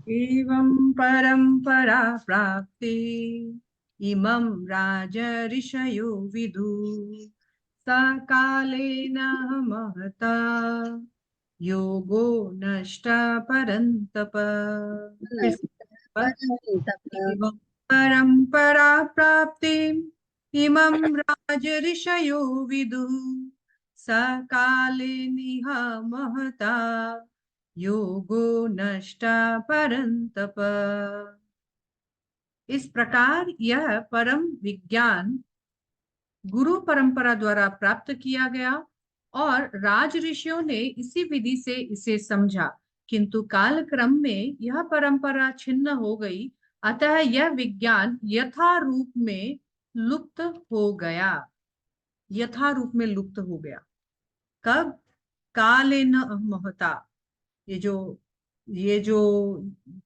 एवं परंपरा प्राप्ति इमं राजऋषयो विदु सकालेन महता योगो नष्ट परन्तप। फिर से एक बार। एवं परंपरा प्राप्ति इमं राजऋषयो विदु सकालेनिह महता योगो नष्ट परन्तप। इस प्रकार यह परम विज्ञान गुरु परंपरा द्वारा प्राप्त किया गया और राज ऋषियों ने इसी विधि से इसे समझा, किंतु काल क्रम में यह परंपरा छिन्न हो गई, अतः यह विज्ञान यथा रूप में लुप्त हो गया। यथा रूप में लुप्त हो गया कब? कालेन महता। ये जो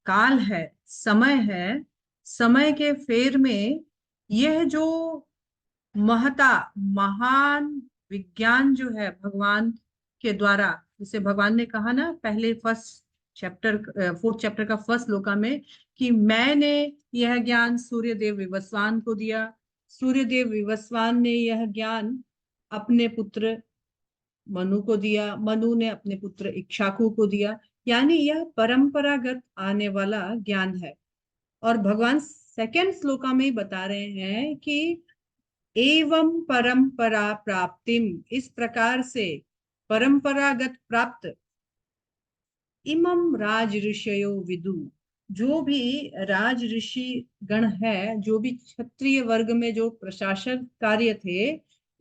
काल है, समय है, समय के फेर में यह जो महता महान विज्ञान जो है भगवान के द्वारा, जैसे भगवान ने कहा ना पहले फर्स्ट चैप्टर, फोर्थ चैप्टर का फर्स्ट श्लोका में कि मैंने यह ज्ञान सूर्यदेव विवस्वान को दिया। सूर्यदेव विवस्वान ने यह ज्ञान अपने पुत्र मनु को दिया, मनु ने अपने पुत्र इक्ष्वाकु को दिया। यानी यह परंपरागत आने वाला ज्ञान है। और भगवान सेकंड श्लोका में बता रहे हैं कि एवं परंपरा प्राप्तिम, इस प्रकार से परंपरागत प्राप्त इमम राज ऋषयो विदु, जो भी राज ऋषि गण है, जो भी क्षत्रिय वर्ग में जो प्रशासक कार्य थे,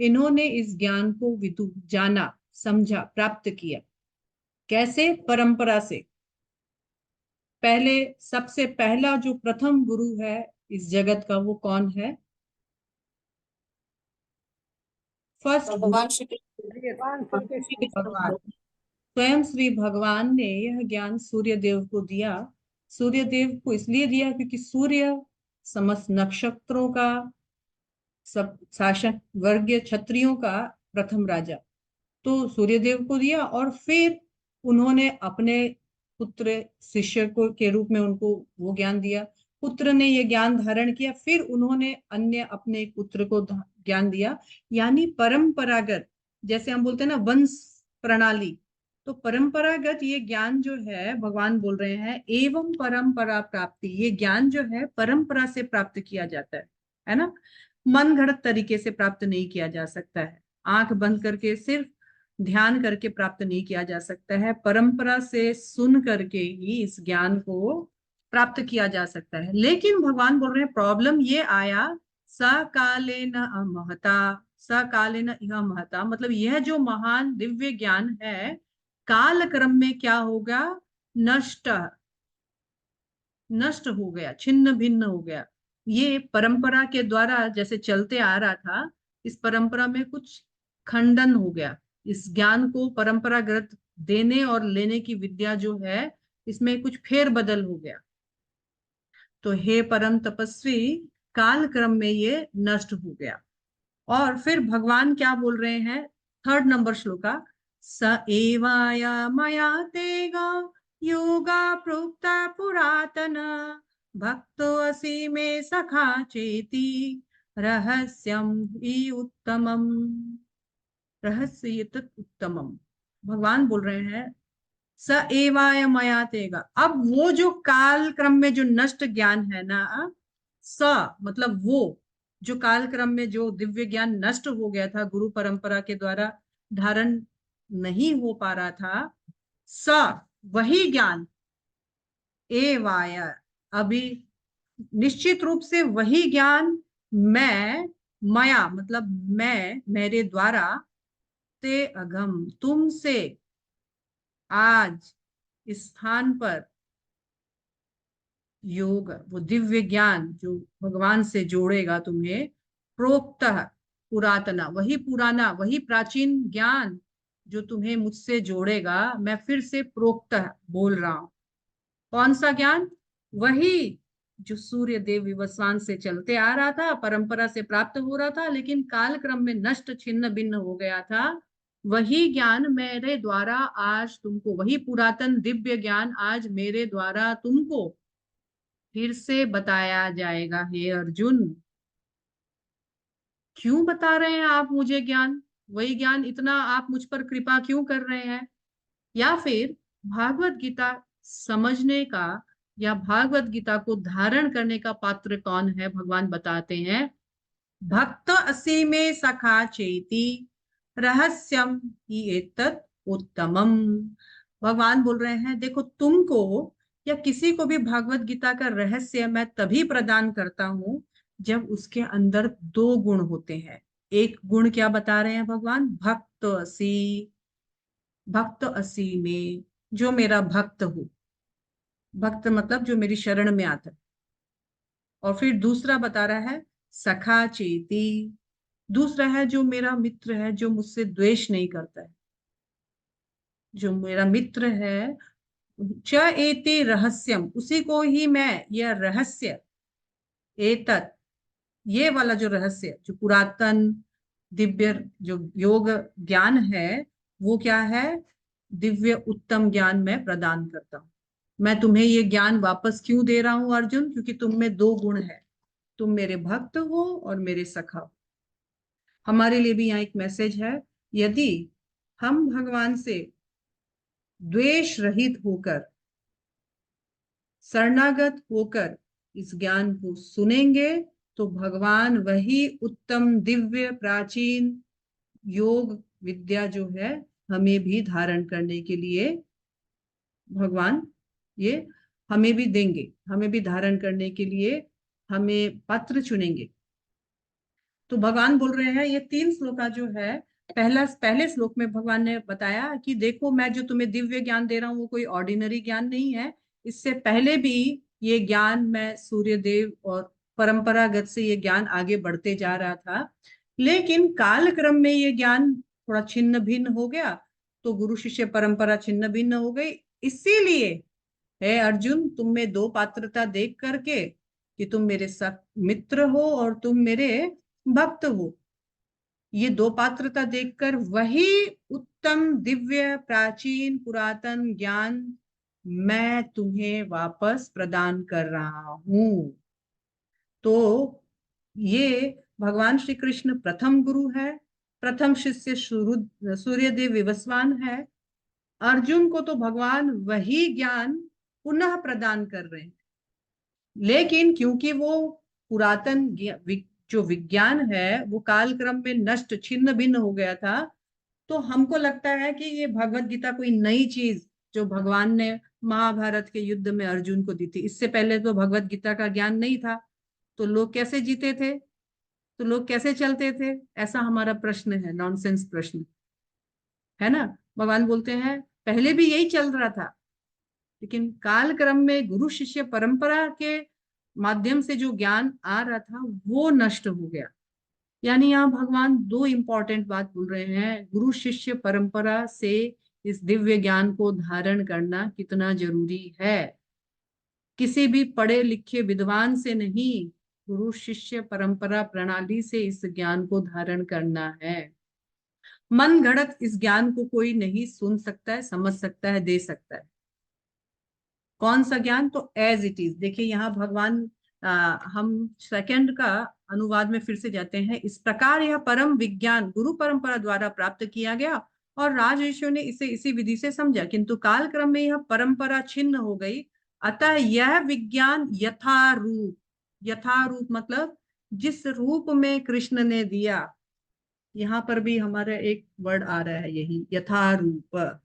इन्होंने इस ज्ञान को विदु जाना, समझा, प्राप्त किया। कैसे? परंपरा से। पहले सबसे पहला जो प्रथम गुरु है इस जगत का, वो कौन है? फर्स्ट गुरु भगवान श्री भगवान। कृष्ण। स्वयं श्री भगवान ने यह ज्ञान सूर्य देव को दिया। सूर्य देव को इसलिए दिया क्योंकि सूर्य समस्त नक्षत्रों का, सब शासक वर्गीय क्षत्रियों का प्रथम राजा, तो सूर्यदेव को दिया। और फिर उन्होंने अपने पुत्र शिष्य को के रूप में उनको वो ज्ञान दिया। पुत्र ने ये ज्ञान धारण किया, फिर उन्होंने अन्य अपने पुत्र को ज्ञान दिया। यानी परंपरागत, जैसे हम बोलते हैं ना वंश प्रणाली, तो परंपरागत ये ज्ञान जो है, भगवान बोल रहे हैं एवं परंपरा प्राप्ति, ये ज्ञान जो है परंपरा से प्राप्त किया जाता है ना। मन घड़त तरीके से प्राप्त नहीं किया जा सकता है, आंख बंद करके सिर्फ ध्यान करके प्राप्त नहीं किया जा सकता है। परंपरा से सुन करके ही इस ज्ञान को प्राप्त किया जा सकता है। लेकिन भगवान बोल रहे हैं प्रॉब्लम ये आया, सकालेन महता। सकालेन इह महता मतलब यह जो महान दिव्य ज्ञान है, काल क्रम में क्या होगा? नष्ट, नष्ट हो गया, छिन्न भिन्न हो गया। ये परंपरा के द्वारा जैसे चलते आ रहा था, इस परंपरा में कुछ खंडन हो गया। इस ज्ञान को परंपरागत देने और लेने की विद्या जो है, इसमें कुछ फेर बदल हो गया। तो हे परम तपस्वी, काल क्रम में ये नष्ट हो गया। और फिर भगवान क्या बोल रहे हैं? थर्ड नंबर श्लोका, स एवाया मया तेगा योगा प्रोक्ता पुरातन भक्तो असि मे सखा चेति रहस्यम ही उत्तमम। रहस्य तत् उत्तमम। भगवान बोल रहे हैं स एवाय मया तेगा। अब वो जो काल क्रम में जो नष्ट ज्ञान है ना, स मतलब वो जो काल क्रम में जो दिव्य ज्ञान नष्ट हो गया था, गुरु परंपरा के द्वारा धारण नहीं हो पा रहा था, स वही ज्ञान एवाय, अभी निश्चित रूप से वही ज्ञान मैं, मया मतलब मैं, मेरे द्वारा, ते अगम तुमसे आज इस स्थान पर, योग वो दिव्य ज्ञान जो भगवान से जोड़ेगा तुम्हें, प्रोक्त पुरातना, वही पुराना वही प्राचीन ज्ञान जो तुम्हें मुझसे जोड़ेगा, मैं फिर से प्रोक्त बोल रहा हूं। कौन सा ज्ञान? वही जो सूर्य देव विवस्वान से चलते आ रहा था, परंपरा से प्राप्त हो रहा था, लेकिन काल क्रम में नष्ट छिन्न भिन्न हो गया था। वही ज्ञान मेरे द्वारा आज तुमको, वही पुरातन दिव्य ज्ञान आज मेरे द्वारा तुमको फिर से बताया जाएगा। हे अर्जुन, क्यों बता रहे हैं आप मुझे ज्ञान? वही ज्ञान, इतना आप मुझ पर कृपा क्यों कर रहे हैं? या फिर भागवत गीता समझने का या भागवत गीता को धारण करने का पात्र कौन है? भगवान बताते हैं, भक्त असी में सखा चेती रहस्यम ही एतत् उत्तमम। भगवान बोल रहे हैं, देखो तुमको या किसी को भी भागवत गीता का रहस्य मैं तभी प्रदान करता हूं जब उसके अंदर दो गुण होते हैं। एक गुण क्या बता रहे हैं भगवान? भक्त असी, भक्त असी में, जो मेरा भक्त हो। भक्त मतलब जो मेरी शरण में आता है। और फिर दूसरा बता रहा है सखा चेती, दूसरा है जो मेरा मित्र है, जो मुझसे द्वेष नहीं करता है, जो मेरा मित्र है। च एते रहस्यम, उसी को ही मैं, यह रहस्य, एतत्, ये वाला जो रहस्य, जो पुरातन दिव्य जो योग ज्ञान है, वो क्या है? दिव्य उत्तम ज्ञान मैं प्रदान करता हूं। मैं तुम्हें ये ज्ञान वापस क्यों दे रहा हूं अर्जुन? क्योंकि तुम में दो गुण है, तुम मेरे भक्त हो और मेरे सखा हो। हमारे लिए भी यहाँ एक मैसेज है, यदि हम भगवान से द्वेष रहित होकर, शरणागत होकर इस ज्ञान को सुनेंगे, तो भगवान वही उत्तम दिव्य प्राचीन योग विद्या जो है हमें भी धारण करने के लिए भगवान ये हमें भी देंगे, हमें भी धारण करने के लिए हमें पात्र चुनेंगे। तो भगवान बोल रहे हैं, ये तीन श्लोका जो है, पहले श्लोक में भगवान ने बताया कि देखो मैं जो तुम्हें दिव्य ज्ञान दे रहा हूं वो कोई ऑर्डिनरी ज्ञान नहीं है। इससे पहले भी ये ज्ञान मैं सूर्य देव और परंपरागत से ये ज्ञान आगे बढ़ते जा रहा था, लेकिन काल क्रम में ये ज्ञान थोड़ा छिन्न भिन्न हो गया, तो गुरु शिष्य परंपरा छिन्न भिन्न हो गई। इसीलिए है अर्जुन, तुम में दो पात्रता देख करके कि तुम मेरे सख मित्र हो और तुम मेरे भक्त हो, ये दो पात्रता देखकर वही उत्तम दिव्य प्राचीन पुरातन ज्ञान मैं तुम्हें वापस प्रदान कर रहा हूं। तो ये भगवान श्री कृष्ण प्रथम गुरु है, प्रथम शिष्य सूर्यदेव विवस्वान है। अर्जुन को तो भगवान वही ज्ञान पुनः प्रदान कर रहे हैं, लेकिन क्योंकि वो पुरातन जो विज्ञान है वो काल क्रम में नष्ट छिन्न भिन्न हो गया था, तो हमको लगता है कि ये भगवत गीता कोई नई चीज जो भगवान ने महाभारत के युद्ध में अर्जुन को दी थी। इससे पहले तो भगवत गीता का ज्ञान नहीं था, तो लोग कैसे जीते थे, तो लोग कैसे चलते थे? ऐसा हमारा प्रश्न है, नॉनसेंस प्रश्न है ना। भगवान बोलते हैं पहले भी यही चल रहा था, लेकिन काल क्रम में गुरु शिष्य परंपरा के माध्यम से जो ज्ञान आ रहा था वो नष्ट हो गया। यानी यहाँ भगवान दो इंपॉर्टेंट बात बोल रहे हैं, गुरु शिष्य परंपरा से इस दिव्य ज्ञान को धारण करना कितना जरूरी है। किसी भी पढ़े लिखे विद्वान से नहीं, गुरु शिष्य परंपरा प्रणाली से इस ज्ञान को धारण करना है। मन घड़त इस ज्ञान को कोई नहीं सुन सकता है, समझ सकता है, दे सकता है। कौन सा ज्ञान? तो एज इट इज। देखिए यहाँ भगवान, हम सेकंड का अनुवाद में फिर से जाते हैं। इस प्रकार यह परम विज्ञान गुरु परंपरा द्वारा प्राप्त किया गया और राजऋषियों ने इसे इसी विधि से समझा, किंतु काल क्रम में यह परंपरा छिन्न हो गई। अतः यह विज्ञान यथारूप, यथारूप मतलब जिस रूप में कृष्ण ने दिया, यहाँ पर भी हमारा एक वर्ड आ रहा है यही, यथारूप।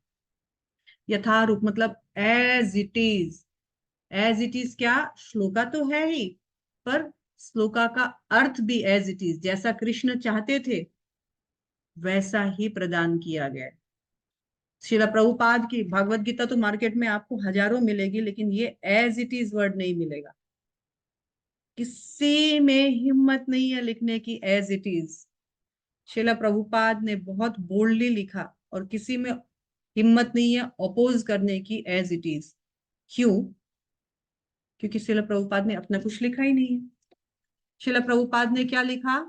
यथारूप मतलब as it is. As it is क्या? श्लोका तो है ही, पर श्लोका का अर्थ भी एज इट इज, जैसा कृष्ण चाहते थे वैसा ही प्रदान किया गया। श्रील प्रभुपाद की भगवत गीता तो मार्केट में आपको हजारों मिलेगी, लेकिन ये एज इट इज वर्ड नहीं मिलेगा। किसी में हिम्मत नहीं है लिखने की as it is. Srila Prabhupada ने बहुत बोल्डली लिखा और किसी में हिम्मत नहीं है अपोज करने की एज इट इज। क्यों? क्योंकि श्रील प्रभुपाद ने अपना कुछ लिखा ही नहीं है। श्रील प्रभुपाद ने क्या लिखा?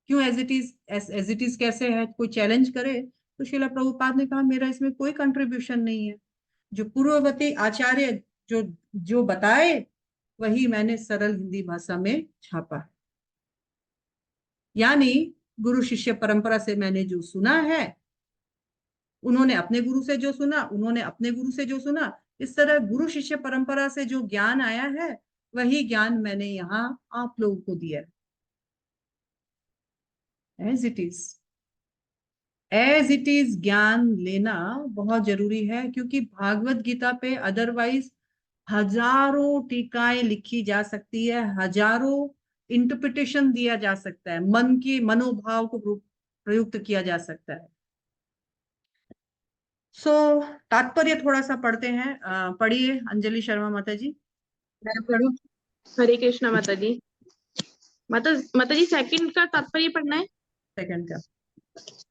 क्यों as it is? As it is कैसे है? कोई चैलेंज करे तो श्रील प्रभुपाद ने कहा मेरा इसमें कोई कंट्रीब्यूशन नहीं है, जो पूर्ववर्ती आचार्य जो जो बताए वही मैंने सरल हिंदी भाषा में छापा। यानी गुरु शिष्य परंपरा से मैंने जो सुना है, उन्होंने अपने गुरु से जो सुना, उन्होंने अपने गुरु से जो सुना, इस तरह गुरु शिष्य परंपरा से जो ज्ञान आया है वही ज्ञान मैंने यहाँ आप लोगों को दिया as it is. As it is ज्ञान लेना बहुत जरूरी है, क्योंकि भागवत गीता पे अदरवाइज हजारों टीकाएं लिखी जा सकती है, हजारों इंटरप्रिटेशन दिया जा सकता है, मन के मनोभाव को प्रयुक्त किया जा सकता है। सो तात्पर्य थोड़ा सा पढ़ते हैं। पढ़िए अंजलि शर्मा माता जी। मैं पढ़ूं? हरे कृष्णा माता जी। माता जी सेकंड का तात्पर्य पढ़ना है। सेकंड का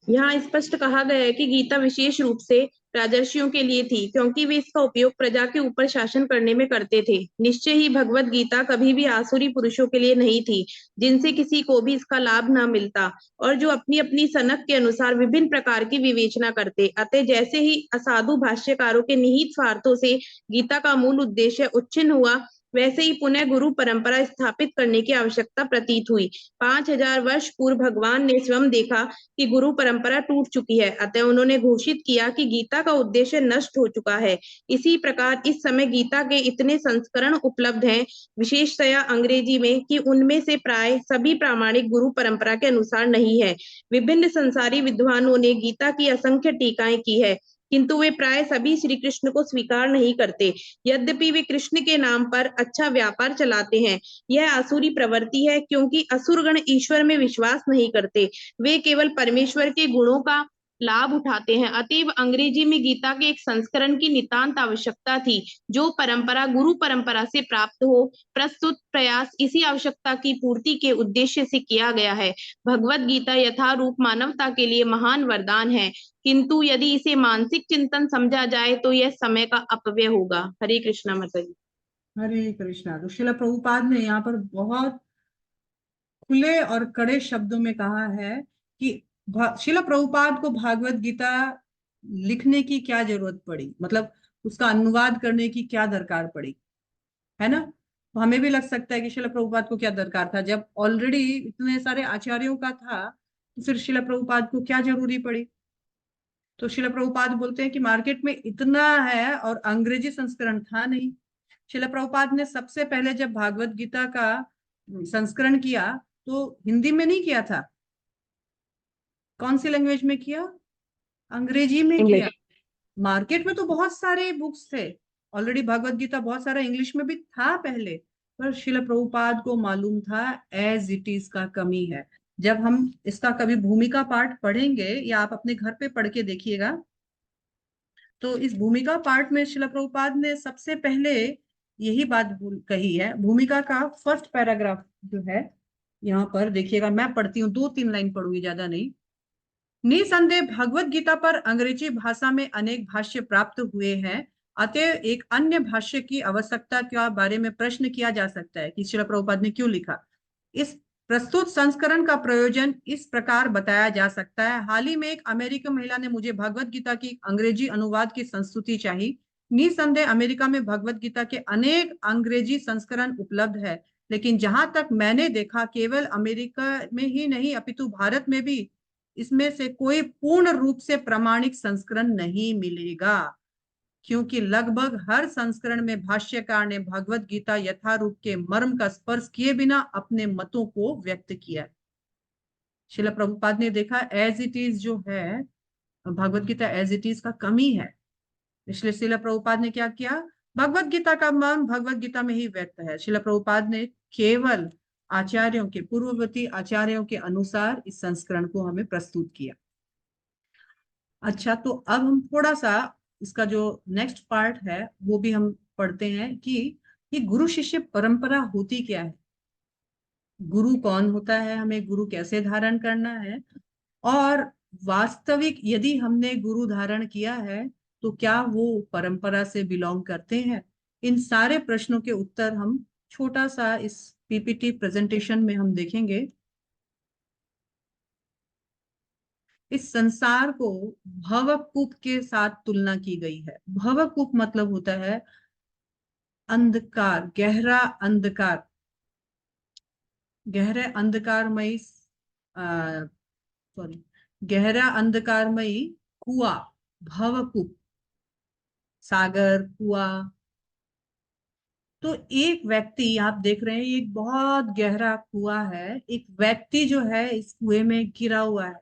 यहाँ स्पष्ट कहा गया है कि गीता विशेष रूप से राजर्षियों के लिए थी, क्योंकि वे इसका उपयोग प्रजा के ऊपर शासन करने में करते थे। निश्चय ही भगवत गीता कभी भी आसुरी पुरुषों के लिए नहीं थी, जिनसे किसी को भी इसका लाभ न मिलता, और जो अपनी अपनी सनक के अनुसार विभिन्न प्रकार की विवेचना करते। अतः जैसे ही असाधु भाष्यकारों के निहित स्वार्थों से गीता का मूल उद्देश्य उच्छिन्न हुआ, वैसे ही पुनः गुरु परंपरा स्थापित करने की आवश्यकता प्रतीत हुई। 5000 वर्ष पूर्व भगवान ने स्वयं देखा कि गुरु परंपरा टूट चुकी है, अतः उन्होंने घोषित किया कि गीता का उद्देश्य नष्ट हो चुका है। इसी प्रकार इस समय गीता के इतने संस्करण उपलब्ध हैं, विशेषतया अंग्रेजी में, कि उनमें से प्राय सभी प्रामाणिक गुरु परंपरा के अनुसार नहीं है। विभिन्न संसारी विद्वानों ने गीता की असंख्य टीकाएं की है, किंतु वे प्राय सभी श्री कृष्ण को स्वीकार नहीं करते, यद्यपि वे कृष्ण के नाम पर अच्छा व्यापार चलाते हैं। यह आसुरी प्रवृत्ति है, क्योंकि असुरगण ईश्वर में विश्वास नहीं करते, वे केवल परमेश्वर के गुणों का लाभ उठाते हैं। अतएव अंग्रेजी में गीता के एक संस्करण की नितांत आवश्यकता थी, जो परंपरा गुरु परंपरा से प्राप्त हो। प्रस्तुत प्रयास इसी आवश्यकता की पूर्ति के उद्देश्य से किया गया है। भगवत गीता यथारूप मानवता के लिए महान वरदान है, किंतु यदि इसे मानसिक चिंतन समझा जाए तो यह समय का अपव्यय होगा। हरे कृष्णा माता जी। हरे कृष्णा। तो श्रील प्रभुपाद ने यहाँ पर बहुत खुले और कड़े शब्दों में कहा है कि श्रील प्रभुपाद को भागवत गीता लिखने की क्या जरूरत पड़ी, मतलब उसका अनुवाद करने की क्या दरकार पड़ी, है ना। तो हमें भी लग सकता है कि श्रील प्रभुपाद को क्या दरकार था, जब ऑलरेडी इतने सारे आचार्यों का था तो फिर श्रील प्रभुपाद को क्या जरूरी पड़ी। तो श्रील प्रभुपाद बोलते हैं कि मार्केट में इतना है और अंग्रेजी संस्करण था नहीं। श्रील प्रभुपाद ने सबसे पहले जब भागवत गीता का संस्करण किया तो हिंदी में नहीं किया था, कौन सी लैंग्वेज में किया, अंग्रेजी में किया। मार्केट में तो बहुत सारे बुक्स थे ऑलरेडी, भगवत गीता बहुत सारा इंग्लिश में भी था पहले, पर श्रील प्रभुपाद को मालूम था एज इट इज का कमी है। जब हम इसका कभी भूमिका पाठ पढ़ेंगे या आप अपने घर पे पढ़ के देखिएगा, तो इस भूमिका पाठ में श्रील प्रभुपाद ने सबसे पहले यही बात कही है। भूमिका का फर्स्ट पैराग्राफ जो है यहाँ पर देखिएगा, मैं पढ़ती हूँ, 2-3 लाइन पढ़ूंगी, ज्यादा नहीं। निसंदेह भगवत गीता पर अंग्रेजी भाषा में अनेक भाष्य प्राप्त हुए हैं, अतः एक अन्य भाष्य की आवश्यकता के बारे में प्रश्न किया जा सकता है कि श्रील प्रभुपाद ने क्यों लिखा। इस प्रस्तुत संस्करण का प्रयोजन इस प्रकार बताया जा सकता है। हाल ही में एक अमेरिकी महिला ने मुझे भगवत गीता की अंग्रेजी अनुवाद की संस्तुति चाहिए। निसंदेह अमेरिका में भगवत गीता के अनेक अंग्रेजी संस्करण उपलब्ध है, लेकिन जहां तक मैंने देखा केवल अमेरिका में ही नहीं अपितु भारत में भी इसमें से कोई पूर्ण रूप से प्रामाणिक संस्करण नहीं मिलेगा, क्योंकि लगभग हर संस्करण में भाष्यकार ने भगवत गीता यथारूप के मर्म का स्पर्श किए बिना अपने मतों को व्यक्त किया। श्रील प्रभुपाद ने देखा एज इट इज जो है Bhagavad Gita as it is का कमी है, इसलिए श्रील प्रभुपाद ने क्या किया, भगवत गीता का मर्म भगवत गीता में ही व्यक्त है। श्रील प्रभुपाद ने केवल आचार्यों के पूर्ववर्ती आचार्यों के अनुसार इस संस्करण को हमें प्रस्तुत किया। अच्छा, तो अब हम थोड़ा सा इसका जो नेक्स्ट पार्ट है वो भी हम पढ़ते हैं कि ये गुरु शिष्य परंपरा होती क्या है, गुरु कौन होता है, हमें गुरु कैसे धारण करना है, और वास्तविक यदि हमने गुरु धारण किया है तो क्या वो परंपरा से बिलोंग करते हैं। इन सारे प्रश्नों के उत्तर हम छोटा सा इस पीपीटी प्रेजेंटेशन में हम देखेंगे। इस संसार को भवकूप के साथ तुलना की गई है। भवकूप मतलब होता है अंधकार, गहरा अंधकार, गहरे अंधकारमयी, सॉरी, गहरा अंधकारमयी कुआं, भवकूप, सागर, कुआं। तो एक व्यक्ति, आप देख रहे हैं ये एक बहुत गहरा कुआं है, एक व्यक्ति जो है इस कुएं में गिरा हुआ है,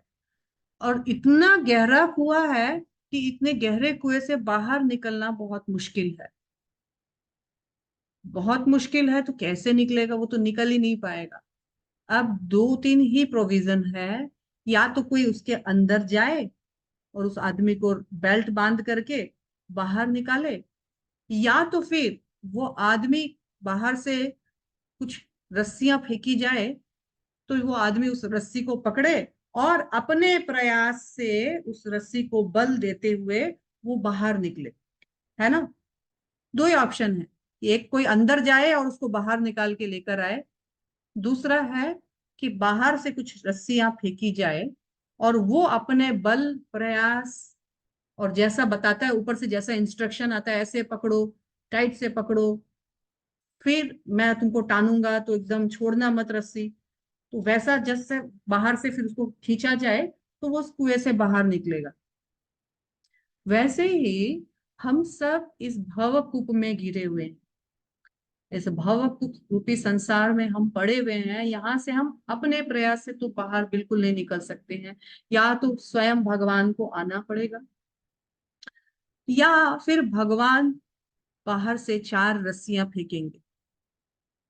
और इतना गहरा कुआं है कि इतने गहरे कुएं से बाहर निकलना बहुत मुश्किल है। बहुत मुश्किल है तो कैसे निकलेगा, वो तो निकल ही नहीं पाएगा। अब दो तीन ही प्रोविजन है, या तो कोई उसके अंदर जाए और उस आदमी को बेल्ट बांध करके बाहर निकाले, या तो फिर वो आदमी बाहर से कुछ रस्सियां फेंकी जाए तो वो आदमी उस रस्सी को पकड़े और अपने प्रयास से उस रस्सी को बल देते हुए वो बाहर निकले, है ना। दो ही ऑप्शन है, एक कोई अंदर जाए और उसको बाहर निकाल के लेकर आए, दूसरा है कि बाहर से कुछ रस्सियां फेंकी जाए और वो अपने बल प्रयास और जैसा बताता है ऊपर से, जैसा इंस्ट्रक्शन आता है ऐसे पकड़ो, टाइट से पकड़ो, फिर मैं तुमको टानूंगा तो एकदम छोड़ना मत रस्सी, तो वैसा जैसे बाहर से फिर उसको खींचा जाए तो वो उस कुएं से बाहर निकलेगा। वैसे ही हम सब इस भवकूप में गिरे हुए हैं, इस भवकूप रूपी संसार में हम पड़े हुए हैं। यहाँ से हम अपने प्रयास से तो बाहर बिल्कुल नहीं निकल सकते हैं, या तो स्वयं भगवान को आना पड़ेगा, या फिर भगवान बाहर से चार रस्सियां फेंकेंगे।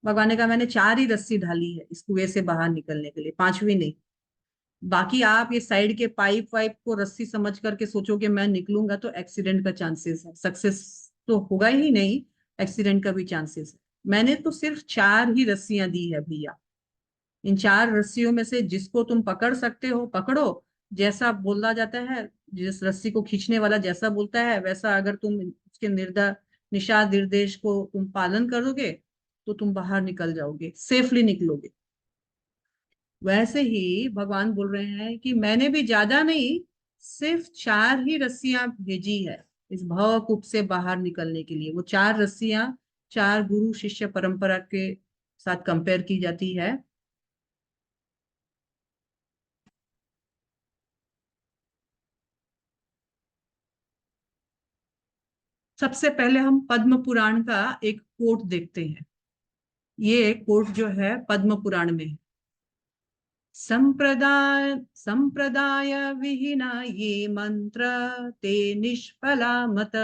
भगवान ने कहा मैंने चार ही रस्सी ढाली है इस कुएं से बाहर निकलने के लिए, पांचवी नहीं। बाकी आप ये साइड के पाइप वाइप को रस्सी समझ करके सोचोगे मैं निकलूंगा तो एक्सीडेंट का चांसेस है, सक्सेस तो होगा ही नहीं, एक्सीडेंट का भी चांसेस है। मैंने तो सिर्फ चार ही रस्सियां दी है भैया, इन चार रस्सियों में से जिसको तुम पकड़ सकते हो पकड़ो। जैसा बोला जाता है, जिस रस्सी को खींचने वाला जैसा बोलता है वैसा अगर तुम उसके निशा निर्देश को तुम पालन करोगे तो तुम बाहर निकल जाओगे, सेफली निकलोगे। वैसे ही भगवान बोल रहे हैं कि मैंने भी ज्यादा नहीं, सिर्फ चार ही रस्सियां भेजी है इस भवकूप से बाहर निकलने के लिए। वो चार रस्सियां चार गुरु शिष्य परंपरा के साथ कंपेयर की जाती है। सबसे पहले हम पद्म पुराण का एक कोट देखते हैं। ये कोट जो है पद्म पुराण में है, संप्रदाय संप्रदाय विहीना ये मंत्र ते निष्फला मत,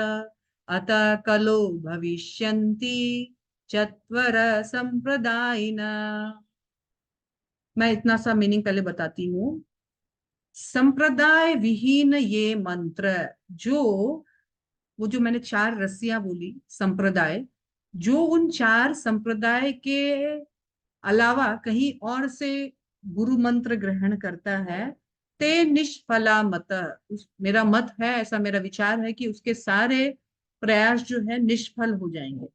अतः कलो भविष्यन्ति चत्वर संप्रदायिना। मैं इतना सा मीनिंग पहले बताती हूँ। संप्रदाय विहीन ये मंत्र, जो वो जो मैंने चार रस्सियां बोली संप्रदाय, जो उन चार संप्रदाय के अलावा कहीं और से गुरु मंत्र ग्रहण करता है, ते निष्फला मत, मेरा मत है, ऐसा मेरा विचार है कि उसके सारे प्रयास जो है निष्फल हो जाएंगे।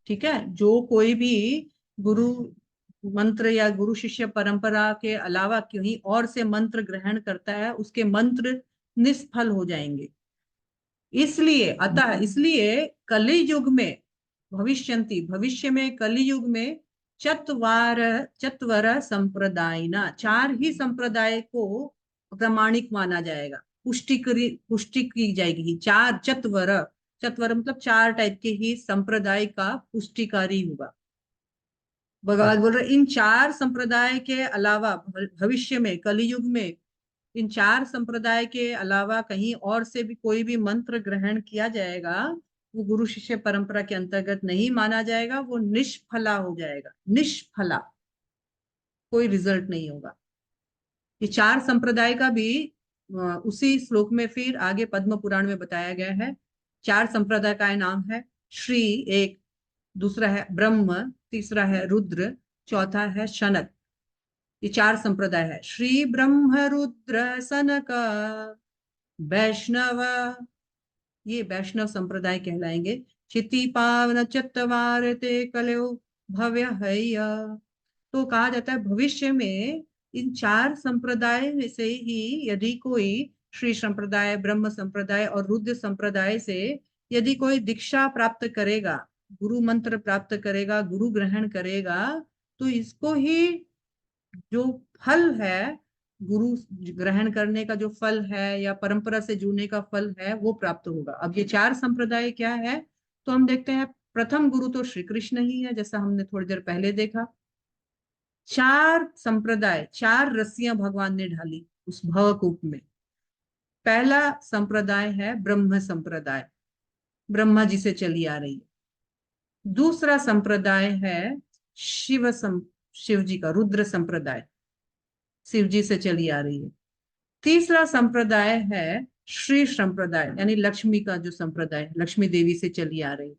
ठीक है, जो कोई भी गुरु मंत्र या गुरु शिष्य परंपरा के अलावा कहीं और से मंत्र ग्रहण करता है उसके मंत्र निष्फल हो जाएंगे। इसलिए अतः इसलिए कलि युग में, भविष्यंति भविष्य में, कलि युग में चत्वार चत्वर संप्रदायना, चार ही संप्रदाय को प्रमाणिक माना जाएगा, पुष्टि की जाएगी। चार चत्वर, चत्वर मतलब चार टाइप के ही संप्रदाय का पुष्टिकारी होगा। भगवान बोल रहे इन चार संप्रदाय के अलावा भविष्य में कलयुग में इन चार संप्रदाय के अलावा कहीं और से भी कोई भी मंत्र ग्रहण किया जाएगा वो गुरु शिष्य परंपरा के अंतर्गत नहीं माना जाएगा, वो निष्फला हो जाएगा, निष्फला, कोई रिजल्ट नहीं होगा। ये चार संप्रदाय का भी उसी श्लोक में फिर आगे पद्म पुराण में बताया गया है। चार संप्रदाय का नाम है श्री एक, दूसरा है ब्रह्म, तीसरा है रुद्र, चौथा है शनक। ये चार संप्रदाय है, श्री ब्रह्म रुद्र सनक वैष्णव, ये वैष्णव संप्रदाय कहलाएंगे। चिति पावन चत्वार ते कलयो भव्य है। तो कहा जाता है भविष्य में इन 4 संप्रदाय में से ही यदि कोई श्री संप्रदाय, ब्रह्म संप्रदाय और रुद्र संप्रदाय से यदि कोई दीक्षा प्राप्त करेगा, गुरु मंत्र प्राप्त करेगा, गुरु ग्रहण करेगा, तो इसको ही जो फल है, गुरु ग्रहण करने का जो फल है या परंपरा से जुड़ने का फल है, वो प्राप्त होगा। अब ये 4 संप्रदाय क्या है, तो हम देखते हैं प्रथम गुरु तो श्री कृष्ण ही है, जैसा हमने थोड़ी देर पहले देखा। 4 संप्रदाय, 4 रस्सियां भगवान ने ढाली उस भवकूप में। पहला संप्रदाय है ब्रह्म संप्रदाय, ब्रह्मा जी से चली आ रही है। दूसरा संप्रदाय है शिव जी का रुद्र संप्रदाय, शिव जी से चली आ रही है। तीसरा संप्रदाय है श्री संप्रदाय, यानी लक्ष्मी का जो संप्रदाय है, लक्ष्मी देवी से चली आ रही है।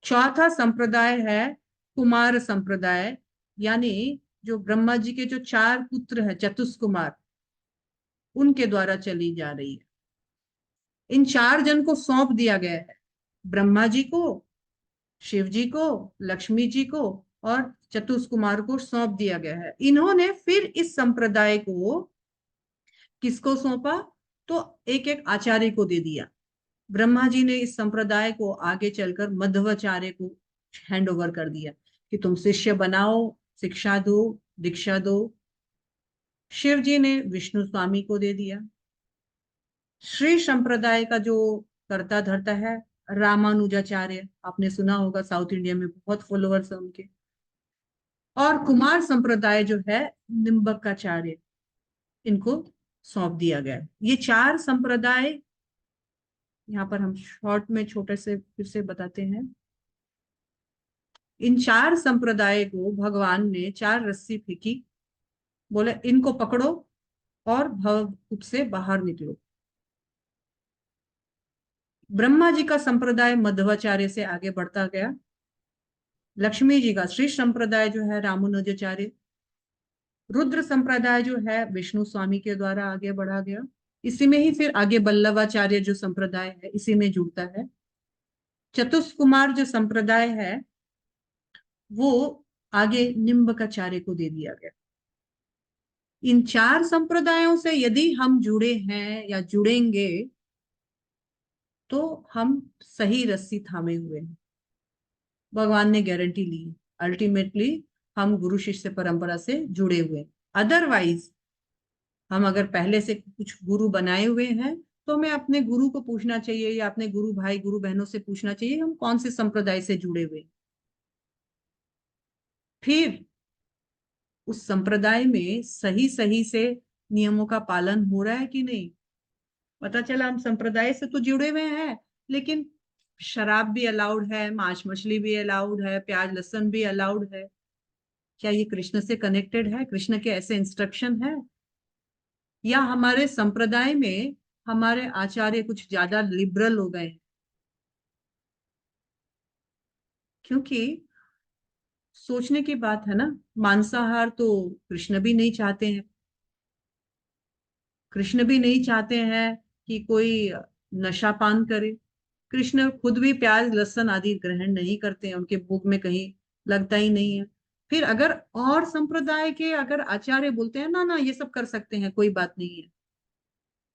चौथा संप्रदाय है कुमार संप्रदाय, यानी जो ब्रह्मा जी के जो 4 पुत्र है चतुष्कुमार, उनके द्वारा चली जा रही है। इन 4 जन को सौंप दिया गया है, ब्रह्मा जी को, शिव जी को, लक्ष्मी जी को और चतुष्कुमार को सौंप दिया गया है। इन्होंने फिर इस संप्रदाय को किसको सौंपा, तो एक एक आचार्य को दे दिया। ब्रह्मा जी ने इस संप्रदाय को आगे चलकर मध्वाचार्य को हैंड ओवर कर दिया कि तुम शिष्य बनाओ, शिक्षा दो, दीक्षा दो। शिव जी ने विष्णु स्वामी को दे दिया। श्री संप्रदाय का जो कर्ता धर्ता है रामानुजाचार्य, आपने सुना होगा, साउथ इंडिया में बहुत फॉलोअर्स है उनके। और कुमार संप्रदाय जो है निम्बकाचार्य, इनको सौंप दिया गया। ये 4 संप्रदाय यहाँ पर हम शॉर्ट में छोटे से फिर से बताते हैं। इन 4 संप्रदाय को भगवान ने 4 रस्सी फेंकी, बोले इनको पकड़ो और भवकूप से बाहर निकलो। ब्रह्मा जी का संप्रदाय मध्वाचार्य से आगे बढ़ता गया। लक्ष्मी जी का श्री संप्रदाय जो है रामानुजाचार्य, रुद्र संप्रदाय जो है विष्णु स्वामी के द्वारा आगे बढ़ा गया। इसी में ही फिर आगे बल्लभाचार्य जो संप्रदाय है इसी में जुड़ता है। चतुष्कुमार जो संप्रदाय है वो आगे निम्बकाचार्य को दे दिया गया। इन 4 संप्रदायों से यदि हम जुड़े हैं या जुड़ेंगे तो हम सही रस्सी थामे हुए हैं, भगवान ने गारंटी ली। अल्टीमेटली हम गुरु शिष्य परंपरा से जुड़े हुए। अदरवाइज हम अगर पहले से कुछ गुरु बनाए हुए हैं तो हमें अपने गुरु को पूछना चाहिए या अपने गुरु भाई गुरु बहनों से पूछना चाहिए हम कौन से संप्रदाय से जुड़े हुए। फिर उस संप्रदाय में सही सही से नियमों का पालन हो रहा है कि नहीं। पता चला हम संप्रदाय से तो जुड़े हुए हैं लेकिन शराब भी अलाउड है, मांस मछली भी अलाउड है, प्याज लहसुन भी अलाउड है। क्या ये कृष्ण से कनेक्टेड है, कृष्ण के ऐसे इंस्ट्रक्शन है, या हमारे संप्रदाय में हमारे आचार्य कुछ ज्यादा लिबरल हो गए। क्योंकि सोचने की बात है ना, मांसाहार तो कृष्ण भी नहीं चाहते हैं। कृष्ण भी नहीं चाहते हैं कि कोई नशा पान करे। कृष्ण खुद भी प्याज लहसुन आदि ग्रहण नहीं करते हैं, उनके भोग में कहीं लगता ही नहीं है। फिर अगर और संप्रदाय के अगर आचार्य बोलते हैं ना ना ये सब कर सकते हैं, कोई बात नहीं है,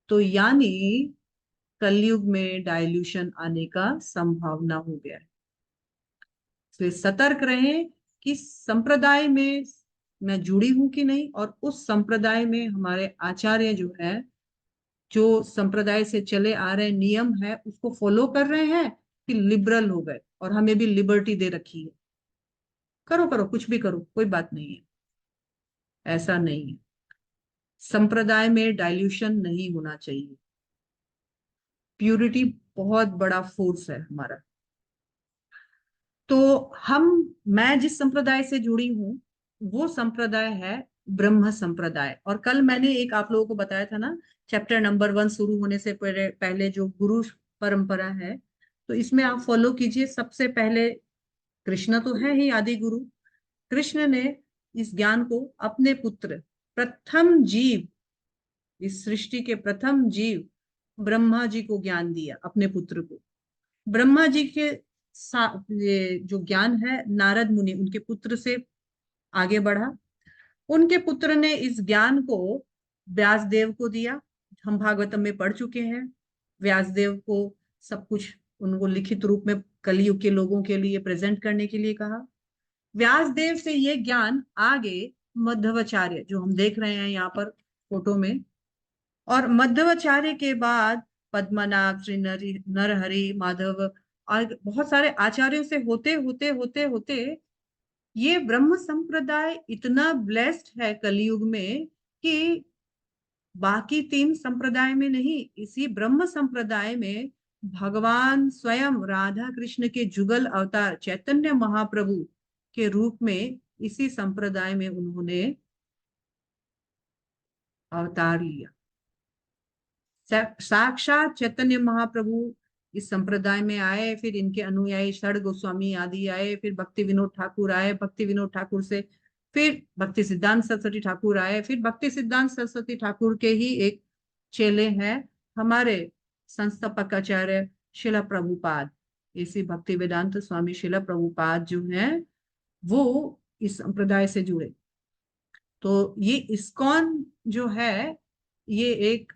तो यानी कलयुग में डाइल्यूशन आने का संभावना हो गया है। इसलिए सतर्क रहें कि संप्रदाय में मैं जुड़ी हूं कि नहीं, और उस संप्रदाय में हमारे आचार्य जो है जो संप्रदाय से चले आ रहे नियम है उसको फॉलो कर रहे हैं कि लिबरल हो गए और हमें भी लिबर्टी दे रखी है, करो करो कुछ भी करो कोई बात नहीं है। ऐसा नहीं है, संप्रदाय में डाइल्यूशन नहीं होना चाहिए। प्यूरिटी बहुत बड़ा फोर्स है हमारा। तो मैं जिस संप्रदाय से जुड़ी हूं वो संप्रदाय है ब्रह्म संप्रदाय। और कल मैंने एक आप लोगों को बताया था ना, चैप्टर नंबर 1 शुरू होने से पहले जो गुरु परंपरा है, तो इसमें आप फॉलो कीजिए। सबसे पहले कृष्ण तो है ही आदि गुरु। कृष्ण ने इस ज्ञान को अपने पुत्र, प्रथम जीव, इस सृष्टि के प्रथम जीव ब्रह्मा जी को ज्ञान दिया, अपने पुत्र को। ब्रह्मा जी के ये जो ज्ञान है नारद मुनि उनके पुत्र से आगे बढ़ा। उनके पुत्र ने इस ज्ञान को व्यासदेव को दिया। हम भागवतम में पढ़ चुके हैं, व्यासदेव को सब कुछ उनको लिखित रूप में कलयुग के लोगों के लिए प्रेजेंट करने के लिए कहा। व्यासदेव से ये ज्ञान आगे मध्वाचार्य, जो हम देख रहे हैं यहाँ पर फोटो में, और मध्वाचार्य के बाद पद्मनाभ, श्री नरहरि, माधव और बहुत सारे आचार्यों से होते होते होते होते ये ब्रह्म संप्रदाय इतना ब्लेस्ड है कलयुग में कि बाकी तीन संप्रदाय में नहीं, इसी ब्रह्म संप्रदाय में भगवान स्वयं राधा कृष्ण के जुगल अवतार चैतन्य महाप्रभु के रूप में इसी संप्रदाय में उन्होंने अवतार लिया। साक्षात चैतन्य महाप्रभु इस संप्रदाय में आए, फिर इनके अनुयायी षड गोस्वामी आदि आए, फिर भक्ति विनोद ठाकुर आए, भक्ति विनोद ठाकुर से फिर भक्ति सिद्धांत सरस्वती ठाकुर आए, फिर भक्ति सिद्धांत सरस्वती ठाकुर के ही एक चेले हैं हमारे संस्थापक आचार्य शिला प्रभुपाद। इसी भक्ति वेदांत स्वामी शिला प्रभुपाद जो हैं वो इस संप्रदाय से जुड़े। तो ये इस्कॉन जो है ये एक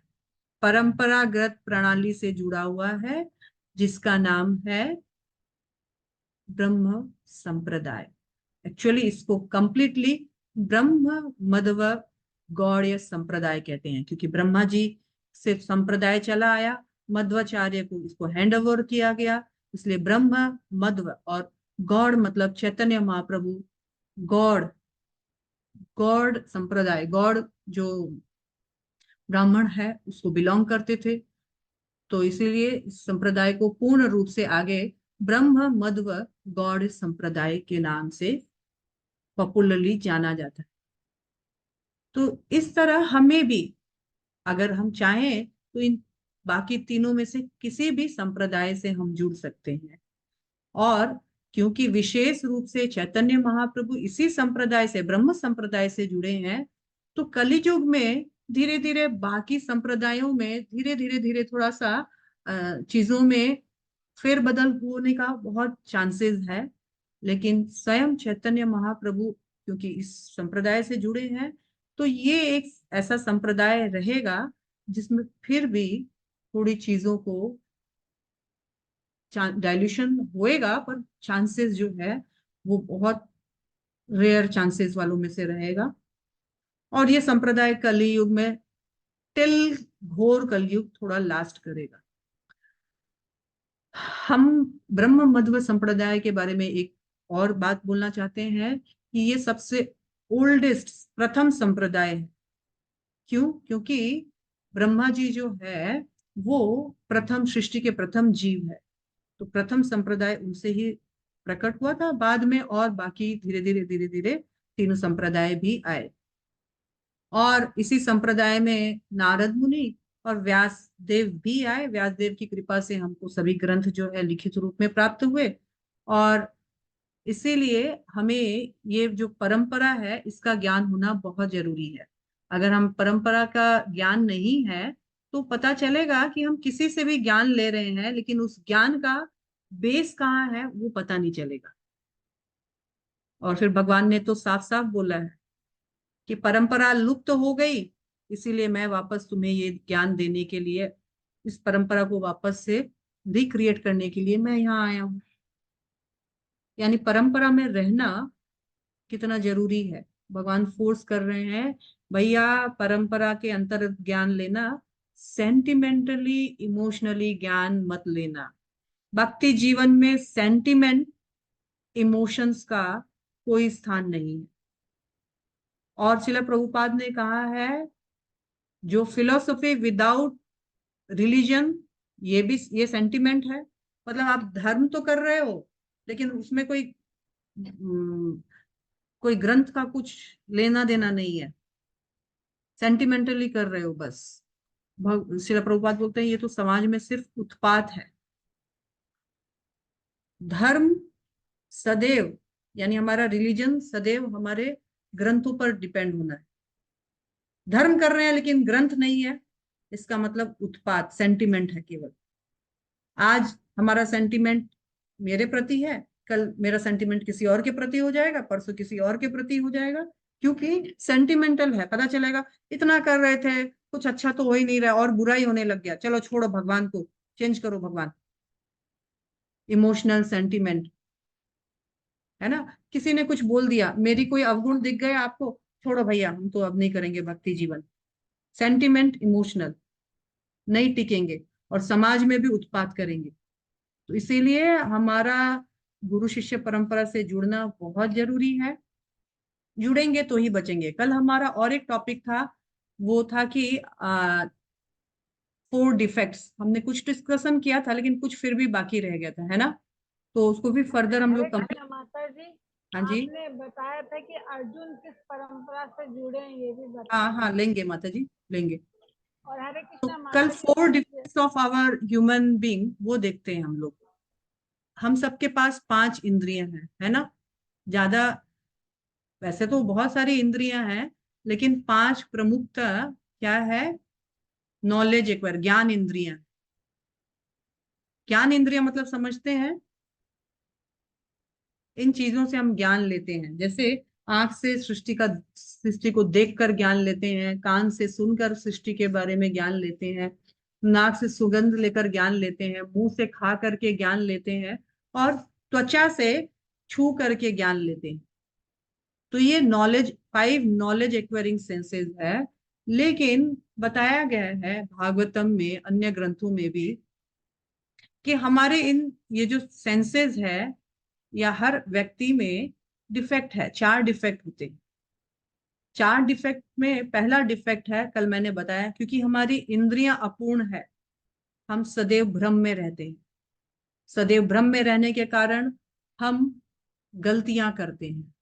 परंपरागत प्रणाली से जुड़ा हुआ है जिसका नाम है ब्रह्म संप्रदाय। एक्चुअली इसको कंप्लीटली ब्रह्म मध्व गौड़ीय संप्रदाय कहते हैं, क्योंकि ब्रह्मा जी से संप्रदाय चला आया, मध्वाचार्य को इसको हैंड ओवर किया गया, इसलिए ब्रह्म मध्व और गौड़ मतलब चैतन्य महाप्रभु। गौड़ गौड़ संप्रदाय, गौड़ जो ब्राह्मण है उसको बिलोंग करते थे, तो इसीलिए इस संप्रदाय को पूर्ण रूप से आगे ब्रह्म मध्व गौड़ संप्रदाय के नाम से पॉपुलरली जाना जाता है। तो इस तरह हमें भी अगर हम चाहें तो इन बाकी तीनों में से किसी भी संप्रदाय से हम जुड़ सकते हैं। और क्योंकि विशेष रूप से चैतन्य महाप्रभु इसी संप्रदाय से, ब्रह्म संप्रदाय से जुड़े हैं, तो कलियुग में धीरे धीरे बाकी संप्रदायों में धीरे धीरे धीरे थोड़ा सा चीजों में फेरबदल होने का बहुत चांसेस है। लेकिन स्वयं चैतन्य महाप्रभु क्योंकि इस संप्रदाय से जुड़े हैं, तो ये एक ऐसा संप्रदाय रहेगा जिसमें फिर भी थोड़ी चीजों को डाइल्यूशन होएगा, पर चांसेस जो है वो बहुत रेयर चांसेस वालों में से रहेगा। और ये संप्रदाय कलयुग में टिल घोर कलयुग थोड़ा लास्ट करेगा। हम ब्रह्म मध्व संप्रदाय के बारे में एक और बात बोलना चाहते हैं कि ये सबसे ओल्डेस्ट प्रथम संप्रदाय है। क्यों? क्योंकि ब्रह्मा जी जो है वो प्रथम सृष्टि के प्रथम जीव है, तो प्रथम संप्रदाय उनसे ही प्रकट हुआ था। बाद में और बाकी धीरे धीरे तीनों संप्रदाय भी आए, और इसी संप्रदाय में नारद मुनि और व्यास देव भी आए। व्यास देव की कृपा से हमको सभी ग्रंथ जो है लिखित रूप में प्राप्त हुए, और इसीलिए हमें ये जो परंपरा है इसका ज्ञान होना बहुत जरूरी है। अगर हम परंपरा का ज्ञान नहीं है तो पता चलेगा कि हम किसी से भी ज्ञान ले रहे हैं, लेकिन उस ज्ञान का बेस कहाँ है वो पता नहीं चलेगा। और फिर भगवान ने तो साफ साफ बोला है कि परंपरा लुप्त हो गई, इसीलिए मैं वापस तुम्हें ये ज्ञान देने के लिए, इस परंपरा को वापस से रिक्रिएट करने के लिए मैं यहाँ आया हूँ। यानी परंपरा में रहना कितना जरूरी है। भगवान फोर्स कर रहे हैं, भैया परंपरा के अंतर्गत ज्ञान लेना, सेंटिमेंटली इमोशनली ज्ञान मत लेना। भक्ति जीवन में सेंटिमेंट इमोशंस का कोई स्थान नहीं है। और श्रील प्रभुपाद ने कहा है जो फिलोसफी विदाउट रिलीजन, ये सेंटिमेंट है। मतलब आप धर्म तो कर रहे हो लेकिन उसमें कोई ग्रंथ का कुछ लेना देना नहीं है, सेंटिमेंटली कर रहे हो बस। श्रील प्रभुपाद बोलते हैं ये तो समाज में सिर्फ उत्पात है। धर्म सदैव, यानी हमारा रिलीजन सदैव हमारे ग्रंथों पर डिपेंड होना है। धर्म कर रहे हैं लेकिन ग्रंथ नहीं है, इसका मतलब उत्पात, सेंटिमेंट है केवल। आज हमारा सेंटिमेंट मेरे प्रति है, कल मेरा सेंटिमेंट किसी और के प्रति हो जाएगा, परसों किसी और के प्रति हो जाएगा। क्योंकि सेंटिमेंटल है, पता चलेगा इतना कर रहे थे, कुछ अच्छा तो हो ही नहीं रहा और बुरा ही होने लग गया, चलो छोड़ो भगवान को, चेंज करो भगवान। इमोशनल सेंटिमेंट है ना। किसी ने कुछ बोल दिया, मेरी कोई अवगुण दिख गए आपको, छोड़ो भैया हम तो अब नहीं करेंगे भक्ति जीवन। सेंटिमेंट इमोशनल नहीं टिकेंगे और समाज में भी उत्पात करेंगे। तो इसीलिए हमारा गुरु शिष्य परंपरा से जुड़ना बहुत जरूरी है। जुड़ेंगे तो ही बचेंगे। कल हमारा और एक टॉपिक था, वो था कि 4 डिफेक्ट्स, हमने कुछ डिस्कशन किया था लेकिन कुछ फिर भी बाकी रह गया था, है ना। तो उसको भी फर्दर हम हरे लोग कंप्लीट। कृष्णा माता जी, हाँ जी। आपने बताया था कि अर्जुन किस परंपरा से जुड़े हैं, ये भी हाँ बताइए। हाँ, लेंगे माता जी, लेंगे। और हरे तो कृष्णा कल माता जी 4 मुझे, defects of our human being वो देखते हैं हम लोग। हम सबके पास 5 इंद्रियां हैं, है ना। ज्यादा, वैसे तो बहुत सारी इंद्रियां हैं, लेकिन 5 प्रमुखता क्या है। नॉलेज एक्वायर, ज्ञान इंद्रियां। ज्ञान इंद्रियां मतलब समझते हैं, इन चीजों से हम ज्ञान लेते हैं। जैसे आंख से सृष्टि को देखकर ज्ञान लेते हैं, कान से सुनकर सृष्टि के बारे में ज्ञान लेते हैं, नाक से सुगंध लेकर ज्ञान लेते हैं, मुंह से खा करके ज्ञान लेते हैं, और त्वचा से छू करके ज्ञान लेते हैं। तो ये नॉलेज, 5 नॉलेज एक्वायरिंग सेंसेस है। लेकिन बताया गया है भागवतम में, अन्य ग्रंथों में भी, कि हमारे इन ये जो सेंसेस है या हर व्यक्ति में डिफेक्ट है। 4 डिफेक्ट होते हैं। 4 डिफेक्ट में पहला डिफेक्ट है, कल मैंने बताया, क्योंकि हमारी इंद्रियां अपूर्ण है, हम सदैव भ्रम में रहते हैं। सदैव भ्रम में रहने के कारण हम गलतियां करते हैं,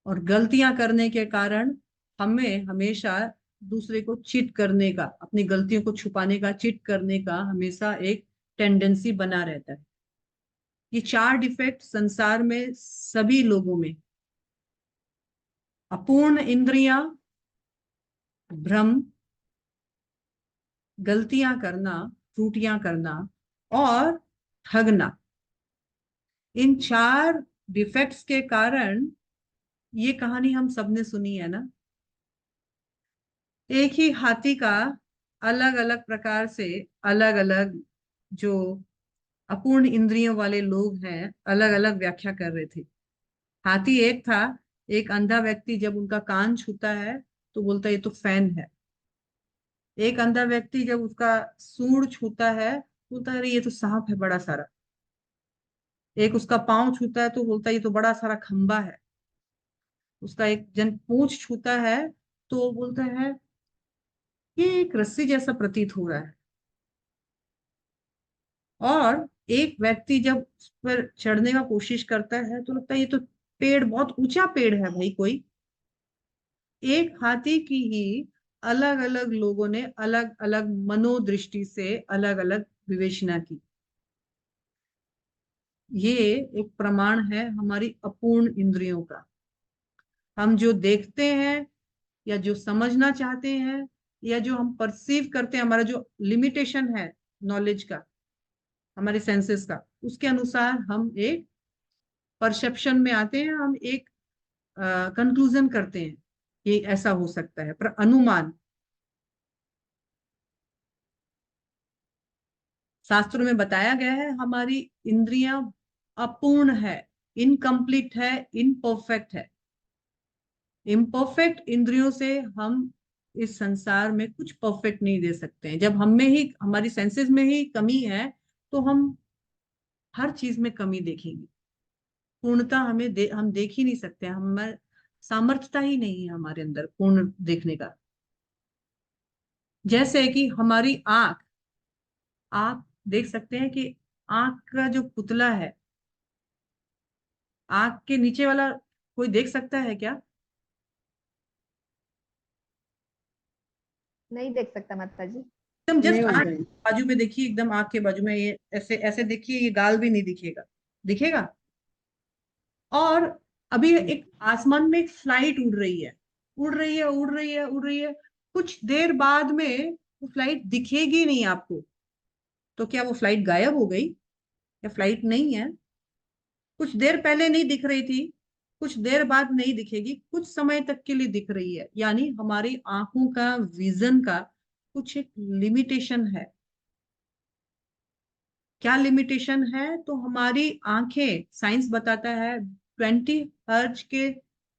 और गलतियां करने के कारण हमें हमेशा दूसरे को चीट करने का, अपनी गलतियों को छुपाने का, चीट करने का हमेशा एक टेंडेंसी बना रहता है। ये 4 डिफेक्ट संसार में सभी लोगों में, अपूर्ण इंद्रियां, भ्रम, गलतियां करना, त्रुटियां करना, और ठगना, इन 4 डिफेक्ट्स के कारण, ये कहानी हम सबने सुनी है ना। एक ही हाथी का अलग अलग प्रकार से, अलग अलग जो अपूर्ण इंद्रियों वाले लोग हैं, अलग अलग व्याख्या कर रहे थे। हाथी एक था, एक अंधा व्यक्ति जब उनका कान छूता है तो बोलता है ये तो फैन है। एक अंधा व्यक्ति जब उसका सूंड छूता है बोलता है अरे ये तो सांप है बड़ा सारा। एक उसका पाँव छूता है तो बोलता है ये तो बड़ा सारा खंबा है। उसका एक जन पूंछ छूता है तो बोलता है ये एक रस्सी जैसा प्रतीत हो रहा है। और एक व्यक्ति जब उस पर चढ़ने का कोशिश करता है तो लगता है ये तो पेड़, बहुत ऊंचा पेड़ है भाई कोई। एक हाथी की ही अलग अलग लोगों ने अलग अलग मनोदृष्टि से अलग अलग विवेचना की। ये एक प्रमाण है हमारी अपूर्ण इंद्रियों का। हम जो देखते हैं या जो समझना चाहते हैं या जो हम परसीव करते हैं, हमारा जो लिमिटेशन है नॉलेज का, हमारे सेंसेस का, उसके अनुसार हम एक परसेप्शन में आते हैं, हम एक कंक्लूजन करते हैं कि ऐसा हो सकता है, पर अनुमान। शास्त्रों में बताया गया है हमारी इंद्रियां अपूर्ण है, इनकम्प्लीट है, इनपरफेक्ट है। इम्परफेक्ट इंद्रियों से हम इस संसार में कुछ परफेक्ट नहीं दे सकते हैं। जब हम में ही, हमारी सेंसेस में ही कमी है, तो हम हर चीज में कमी देखेंगे। पूर्णता हम देख ही नहीं सकते, हमारे सामर्थ्यता ही नहीं है हमारे अंदर पूर्ण देखने का। जैसे कि हमारी आंख, आप देख सकते हैं कि आंख का जो पुतला है, आंख के नीचे वाला कोई देख सकता है क्या। नहीं देख सकता माता जी। एकदम नहीं जस्ट आंख होता है। बाजू में देखिए, एकदम आंख के बाजू में, ये ऐसे ऐसे देखिए, ये गाल भी नहीं दिखेगा, दिखेगा। और अभी एक आसमान में एक फ्लाइट उड़ रही है, उड़ रही है, उड़ रही है, उड़ रही है। कुछ देर बाद में वो फ्लाइट दिखेगी नहीं आपको। तो क्या वो फ्लाइट गायब हो गई, या फ्लाइट नहीं है। कुछ देर पहले नहीं दिख रही थी, कुछ देर बाद नहीं दिखेगी, कुछ समय तक के लिए दिख रही है, यानी हमारी आंखों का विजन का कुछ एक लिमिटेशन है। क्या लिमिटेशन है? तो हमारी आंखें, साइंस बताता है 20 हर्ट्ज के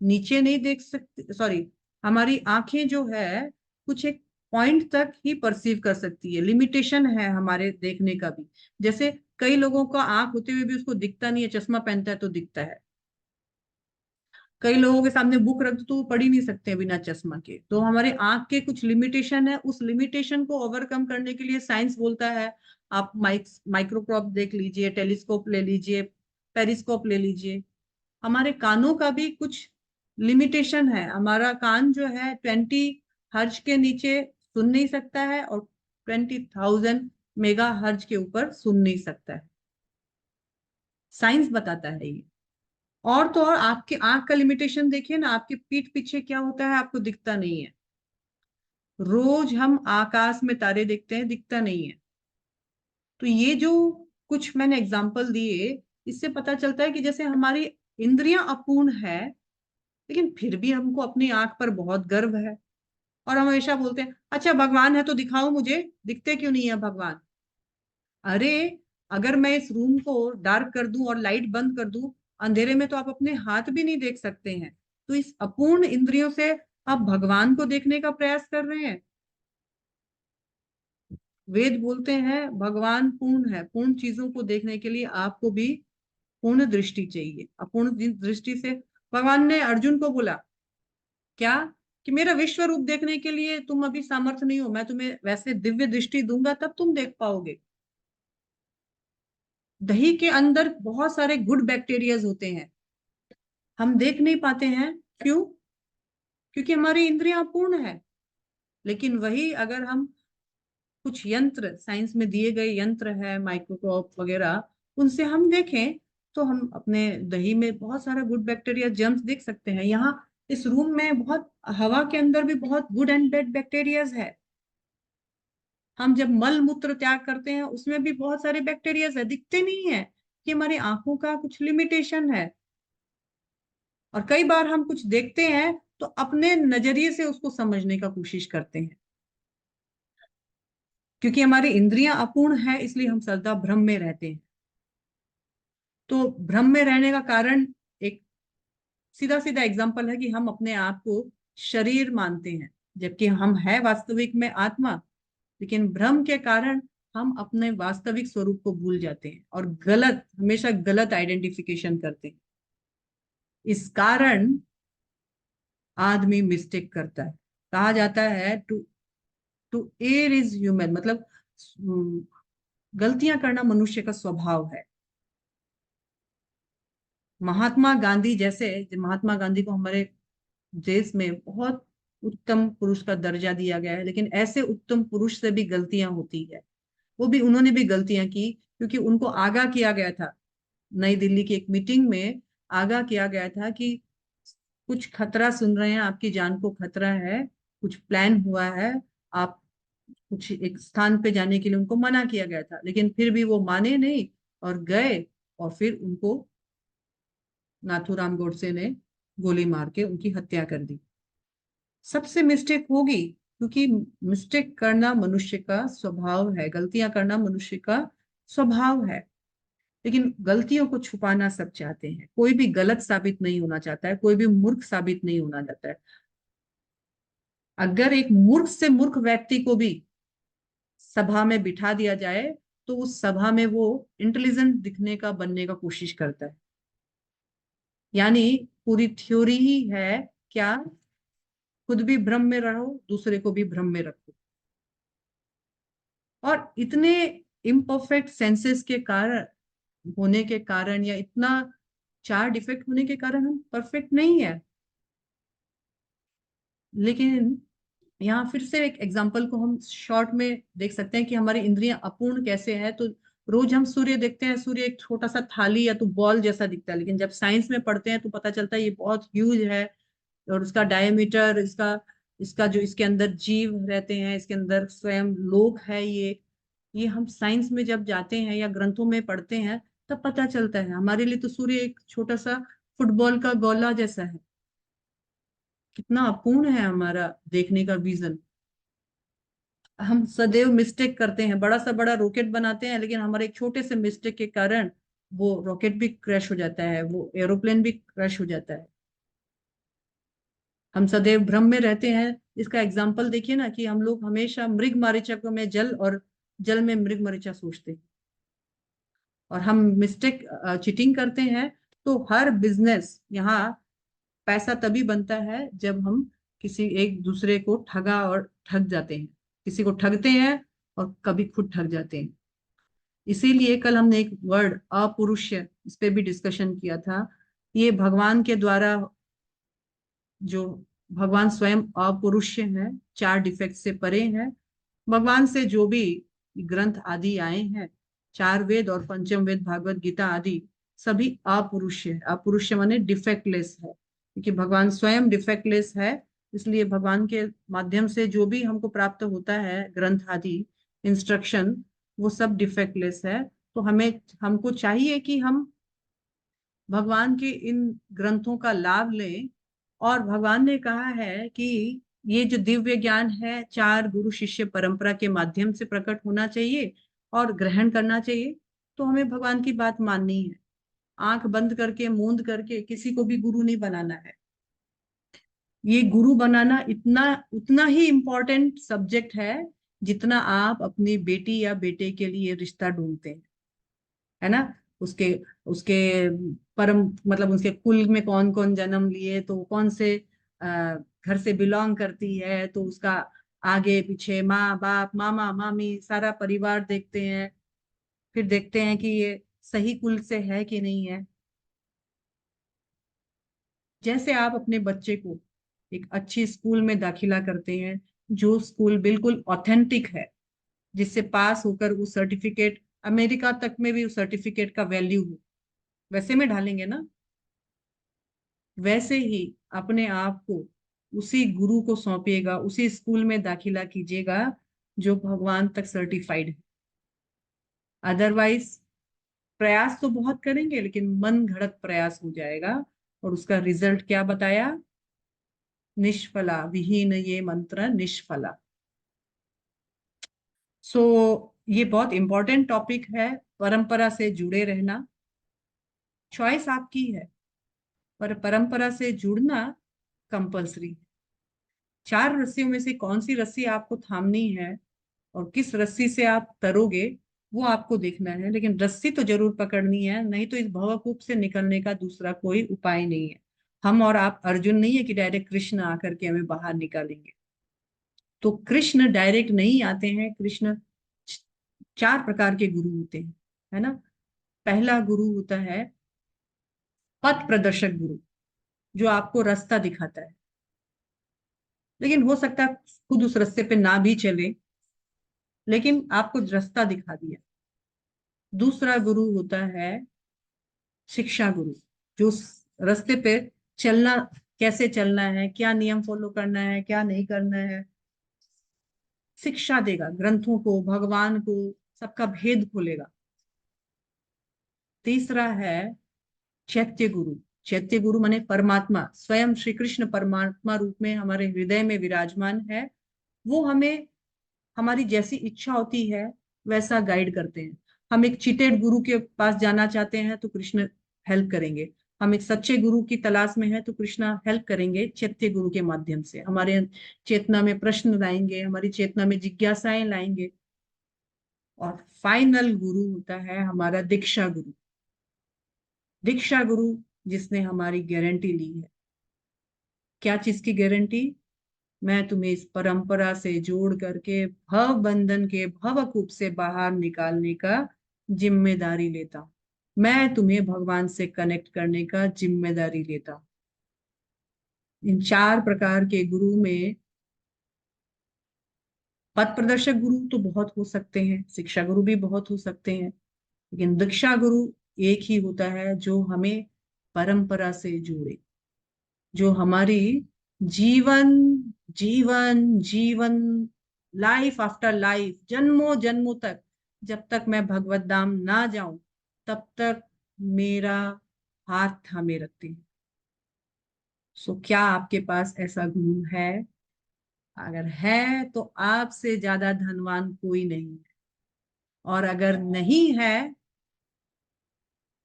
नीचे नहीं देख सकती, सॉरी, हमारी आंखें जो है कुछ एक पॉइंट तक ही परसीव कर सकती है, लिमिटेशन है हमारे देखने का भी। जैसे कई लोगों का आंख होते हुए भी उसको दिखता नहीं है, चश्मा पहनता है तो दिखता है। कई लोगों के सामने बुक रख दो तो वो पढ़ ही नहीं सकते बिना चश्मा के। तो हमारे आंख के कुछ लिमिटेशन है, उस लिमिटेशन को ओवरकम करने के लिए साइंस बोलता है आप माइक्रोस्कोप देख लीजिए, टेलीस्कोप ले लीजिए, पेरिस्कोप ले लीजिए। हमारे कानों का भी कुछ लिमिटेशन है, हमारा कान जो है 20 हर्ज के नीचे सुन नहीं सकता है और 20,000 मेगा हर्ज के ऊपर सुन नहीं सकता है, साइंस बताता है ये। और तो और आपके आंख का लिमिटेशन देखिए ना, आपके पीठ पीछे क्या होता है आपको दिखता नहीं है। रोज हम आकाश में तारे देखते हैं, दिखता नहीं है। तो ये जो कुछ मैंने एग्जांपल दिए, इससे पता चलता है कि जैसे हमारी इंद्रियां अपूर्ण है, लेकिन फिर भी हमको अपनी आंख पर बहुत गर्व है। और हम हमेशा बोलते हैं अच्छा भगवान है तो दिखाओ मुझे, दिखते क्यों नहीं है भगवान? अरे, अगर मैं इस रूम को डार्क कर दूं और लाइट बंद कर दूं, अंधेरे में तो आप अपने हाथ भी नहीं देख सकते हैं। तो इस अपूर्ण इंद्रियों से आप भगवान को देखने का प्रयास कर रहे हैं। वेद बोलते हैं भगवान पूर्ण है, पूर्ण चीजों को देखने के लिए आपको भी पूर्ण दृष्टि चाहिए। अपूर्ण दृष्टि से भगवान ने अर्जुन को बोला क्या, कि मेरा विश्व रूप देखने के लिए तुम अभी सामर्थ्य नहीं हो, मैं तुम्हें वैसे दिव्य दृष्टि दूंगा तब तुम देख पाओगे। दही के अंदर बहुत सारे गुड बैक्टीरियाज होते हैं, हम देख नहीं पाते हैं, क्यों? क्योंकि हमारी इंद्रियां अपूर्ण है। लेकिन वही अगर हम कुछ यंत्र, साइंस में दिए गए यंत्र है, माइक्रोस्कोप वगैरह, उनसे हम देखें तो हम अपने दही में बहुत सारा गुड बैक्टीरिया, जर्म्स देख सकते हैं। यहाँ इस रूम में बहुत, हवा के अंदर भी बहुत गुड एंड बैड बैक्टीरियाज है। हम जब मल मूत्र त्याग करते हैं उसमें भी बहुत सारे बैक्टीरियाज है, दिखते नहीं है, कि हमारी आंखों का कुछ लिमिटेशन है। और कई बार हम कुछ देखते हैं तो अपने नजरिए से उसको समझने का कोशिश करते हैं। क्योंकि हमारी इंद्रियां अपूर्ण है इसलिए हम सदा भ्रम में रहते हैं। तो भ्रम में रहने का कारण, एक सीधा सीधा एग्जांपल है कि हम अपने आप को शरीर मानते हैं, जबकि हम है वास्तविक में आत्मा। लेकिन भ्रम के कारण हम अपने वास्तविक स्वरूप को भूल जाते हैं और गलत, हमेशा गलत आइडेंटिफिकेशन करते हैं। इस कारण आदमी मिस्टेक करता है। कहा जाता है to to err is human, मतलब गलतियां करना मनुष्य का स्वभाव है। महात्मा गांधी जैसे, महात्मा गांधी को हमारे देश में बहुत उत्तम पुरुष का दर्जा दिया गया है, लेकिन ऐसे उत्तम पुरुष से भी गलतियां होती है। वो भी, उन्होंने भी गलतियां की, क्योंकि उनको आगाह किया गया था, नई दिल्ली की एक मीटिंग में आगाह किया गया था कि कुछ खतरा सुन रहे हैं, आपकी जान को खतरा है, कुछ प्लान हुआ है, आप कुछ एक स्थान पे जाने के लिए उनको मना किया गया था। लेकिन फिर भी वो माने नहीं और गए, और फिर उनको नाथूराम गोडसे ने गोली मार के उनकी हत्या कर दी। सबसे मिस्टेक होगी, क्योंकि मिस्टेक करना मनुष्य का स्वभाव है, गलतियां करना मनुष्य का स्वभाव है। लेकिन गलतियों को छुपाना सब चाहते हैं, कोई भी गलत साबित नहीं होना चाहता है, कोई भी मूर्ख साबित नहीं होना चाहता है। अगर एक मूर्ख से मूर्ख व्यक्ति को भी सभा में बिठा दिया जाए तो उस सभा में वो इंटेलिजेंट दिखने का, बनने का कोशिश करता है। यानी पूरी थ्योरी ही है क्या, खुद भी भ्रम में रहो, दूसरे को भी भ्रम में रखो। और इतने इम्परफेक्ट सेंसेस के कारण, होने के कारण, या इतना चार डिफेक्ट होने के कारण हम परफेक्ट नहीं है। लेकिन यहाँ फिर से एक एग्जांपल को हम शॉर्ट में देख सकते हैं कि हमारी इंद्रियां अपूर्ण कैसे है। तो रोज हम सूर्य देखते हैं, सूर्य एक छोटा सा थाली या तो बॉल जैसा दिखता है, लेकिन जब साइंस में पढ़ते हैं तो पता चलता है ये बहुत ह्यूज है। और उसका डायमीटर, इसका इसका जो इसके अंदर जीव रहते हैं, इसके अंदर स्वयं लोक है, ये हम साइंस में जब जाते हैं या ग्रंथों में पढ़ते हैं तब पता चलता है। हमारे लिए तो सूर्य एक छोटा सा फुटबॉल का गोला जैसा है। कितना अपूर्ण है हमारा देखने का विजन। हम सदैव मिस्टेक करते हैं, बड़ा सा बड़ा रॉकेट बनाते हैं, लेकिन हमारे एक छोटे से मिस्टेक के कारण वो रॉकेट भी क्रैश हो जाता है, वो एरोप्लेन भी क्रैश हो जाता है। हम सदैव भ्रम में रहते हैं। इसका एग्जाम्पल देखिए ना, कि हम लोग हमेशा मृग मरीचा को में जल और जल में मृग मरीचा सोचते हैं, और हम मिस्टेक चीटिंग करते हैं। तो हर बिजनेस यहाँ पैसा तभी बनता है जब हम किसी एक दूसरे को ठगा और ठग जाते हैं, किसी को ठगते हैं और कभी खुद ठग जाते हैं। इसीलिए कल हमने एक वर्ड अपरुष्य, इस पे भी डिस्कशन किया था। ये भगवान के द्वारा, जो भगवान स्वयं अपरुष्य है, चार डिफेक्ट से परे है। भगवान से जो भी ग्रंथ आदि आए हैं, चार वेद और पंचम वेद, भागवत गीता आदि, सभी अपुरुष्य है। अपुरुष्य माने डिफेक्टलेस है, क्योंकि भगवान स्वयं डिफेक्टलेस है। इसलिए भगवान के माध्यम से जो भी हमको प्राप्त होता है ग्रंथ आदि, इंस्ट्रक्शन, वो सब डिफेक्टलेस है। तो हमको चाहिए कि हम भगवान के इन ग्रंथों का लाभ लें। और भगवान ने कहा है कि ये जो दिव्य ज्ञान है, चार गुरु शिष्य परंपरा के माध्यम से प्रकट होना चाहिए और ग्रहण करना चाहिए। तो हमें भगवान की बात माननी है। आंख बंद करके, मूंद करके किसी को भी गुरु नहीं बनाना है। ये गुरु बनाना इतना उतना ही इम्पोर्टेंट सब्जेक्ट है जितना आप अपनी बेटी या बेटे के लिए रिश्ता ढूंढते हैं, है ना। उसके उसके परम मतलब उसके कुल में कौन कौन जन्म लिए, तो कौन से घर से बिलोंग करती है, तो उसका आगे पीछे माँ बाप मामा मामी सारा परिवार देखते हैं। फिर देखते हैं कि ये सही कुल से है कि नहीं है। जैसे आप अपने बच्चे को एक अच्छी स्कूल में दाखिला करते हैं, जो स्कूल बिल्कुल ऑथेंटिक है, जिससे पास होकर वो सर्टिफिकेट अमेरिका तक में भी उस सर्टिफिकेट का वैल्यू हो, वैसे में ढालेंगे ना। वैसे ही अपने आप को उसी गुरु को सौंपिएगा, उसी स्कूल में दाखिला कीजिएगा जो भगवान तक सर्टिफाइड है। अदरवाइज प्रयास तो बहुत करेंगे, लेकिन मन घड़त प्रयास हो जाएगा, और उसका रिजल्ट क्या बताया? निष्फला, विहीन ये मंत्र निष्फला। सो ये बहुत इंपॉर्टेंट टॉपिक है, परंपरा से जुड़े रहना। चॉइस आपकी है, पर परंपरा से जुड़ना कंपलसरी। चार रस्सियों में से कौन सी रस्सी आपको थामनी है और किस रस्सी से आप तरोगे, वो आपको देखना है। लेकिन रस्सी तो जरूर पकड़नी है, नहीं तो इस भवकूप से निकलने का दूसरा कोई उपाय नहीं है। हम और आप अर्जुन नहीं है कि डायरेक्ट कृष्ण आकर के हमें बाहर निकालेंगे। तो कृष्ण डायरेक्ट नहीं आते हैं। कृष्ण चार प्रकार के गुरु होते हैं, है ना। पहला गुरु होता है पथ प्रदर्शक गुरु, जो आपको रास्ता दिखाता है, लेकिन हो सकता है खुद उस रास्ते पे ना भी चले, लेकिन आपको रास्ता दिखा दिया। दूसरा गुरु होता है शिक्षा गुरु, जो रास्ते पे चलना, कैसे चलना है, क्या नियम फॉलो करना है, क्या नहीं करना है, शिक्षा देगा, ग्रंथों को, भगवान को, सबका भेद खोलेगा। तीसरा है चैत्य गुरु। चैत्य गुरु माने परमात्मा स्वयं, श्री कृष्ण परमात्मा रूप में हमारे हृदय में विराजमान है। वो हमें हमारी जैसी इच्छा होती है वैसा गाइड करते हैं। हम एक चीटेड गुरु के पास जाना चाहते हैं तो कृष्ण हेल्प करेंगे। हम एक सच्चे गुरु की तलाश में हैं तो कृष्णा हेल्प करेंगे चैत्य गुरु के माध्यम से। हमारे चेतना में प्रश्न लाएंगे, हमारी चेतना में जिज्ञासाएं लाएंगे। और फाइनल गुरु होता है हमारा दीक्षा गुरु। दीक्षा गुरु जिसने हमारी गारंटी ली है। क्या चीज की गारंटी? मैं तुम्हें इस परंपरा से जोड़ करके भव बंधन के भवकूप से बाहर निकालने का जिम्मेदारी लेता हूं। मैं तुम्हें भगवान से कनेक्ट करने का जिम्मेदारी लेता हूं। इन चार प्रकार के गुरु में पथ प्रदर्शक गुरु तो बहुत हो सकते हैं, शिक्षा गुरु भी बहुत हो सकते हैं, लेकिन दीक्षा गुरु एक ही होता है जो हमें परंपरा से जोड़े, जो हमारी जीवन जीवन जीवन लाइफ आफ्टर लाइफ, जन्मों जन्मों तक, जब तक मैं भगवत धाम ना जाऊं तब तक मेरा हाथ थामे रखते हैं। सो क्या आपके पास ऐसा गुरु है? अगर है तो आपसे ज्यादा धनवान कोई नहीं है, और अगर नहीं है